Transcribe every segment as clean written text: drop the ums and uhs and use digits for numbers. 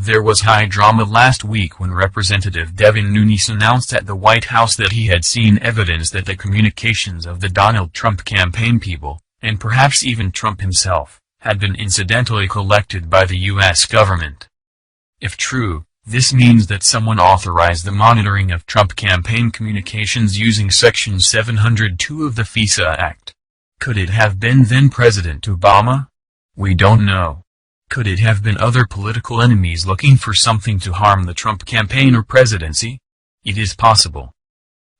There was high drama last week when Representative Devin Nunes announced at the White House that he had seen evidence that the communications of the Donald Trump campaign people, and perhaps even Trump himself, had been incidentally collected by the U.S. government. If true, this means that someone authorized the monitoring of Trump campaign communications using Section 702 of the FISA Act. Could it have been then President Obama? We don't know. Could it have been other political enemies looking for something to harm the Trump campaign or presidency? It is possible.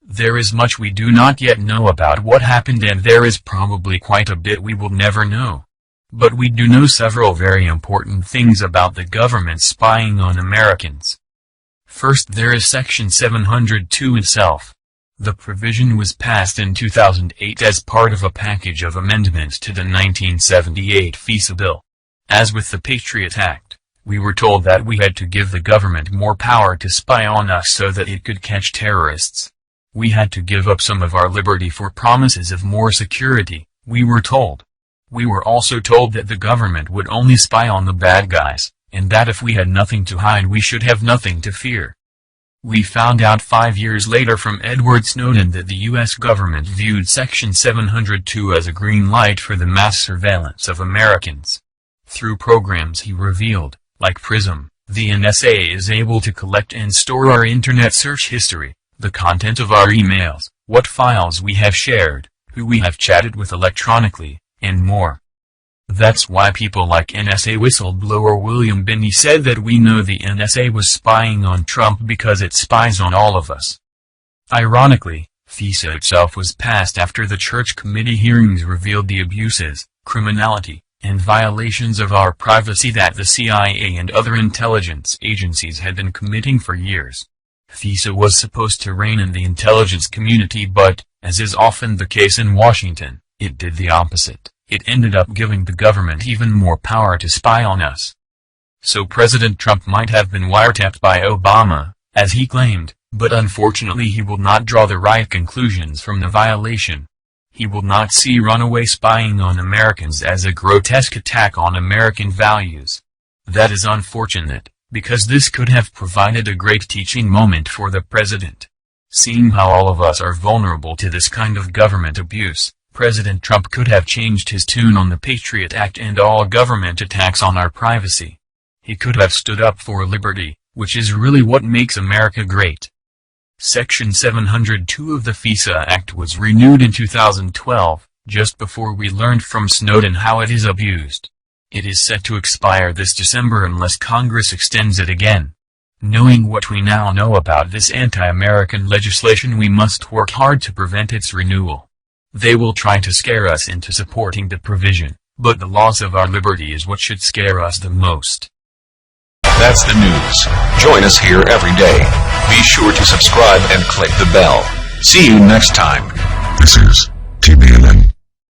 There is much we do not yet know about what happened, and there is probably quite a bit we will never know. But we do know several very important things about the government spying on Americans. First, there is Section 702 itself. The provision was passed in 2008 as part of a package of amendments to the 1978 FISA bill. As with the Patriot Act, we were told that we had to give the government more power to spy on us so that it could catch terrorists. We had to give up some of our liberty for promises of more security, we were told. We were also told that the government would only spy on the bad guys, and that if we had nothing to hide we should have nothing to fear. We found out 5 years later from Edward Snowden that the U.S. government viewed Section 702 as a green light for the mass surveillance of Americans. Through programs he revealed, like PRISM, the NSA is able to collect and store our internet search history, the content of our emails, what files we have shared, who we have chatted with electronically, and more. That's why people like NSA whistleblower William Binney said that we know the NSA was spying on Trump because it spies on all of us. Ironically, FISA itself was passed after the Church Committee hearings revealed the abuses, criminality, and violations of our privacy that the CIA and other intelligence agencies had been committing for years. FISA was supposed to rein in the intelligence community, but, as is often the case in Washington, it did the opposite. It ended up giving the government even more power to spy on us. So President Trump might have been wiretapped by Obama, as he claimed, but unfortunately he will not draw the right conclusions from the violation. He will not see runaway spying on Americans as a grotesque attack on American values. That is unfortunate, because this could have provided a great teaching moment for the president. Seeing how all of us are vulnerable to this kind of government abuse, President Trump could have changed his tune on the Patriot Act and all government attacks on our privacy. He could have stood up for liberty, which is really what makes America great. Section 702 of the FISA Act was renewed in 2012, just before we learned from Snowden how it is abused. It is set to expire this December unless Congress extends it again. Knowing what we now know about this anti-American legislation, we must work hard to prevent its renewal. They will try to scare us into supporting the provision, but the loss of our liberty is what should scare us the most. That's the news. Join us here every day. Be sure to subscribe and click the bell. See you next time. This is TBNN.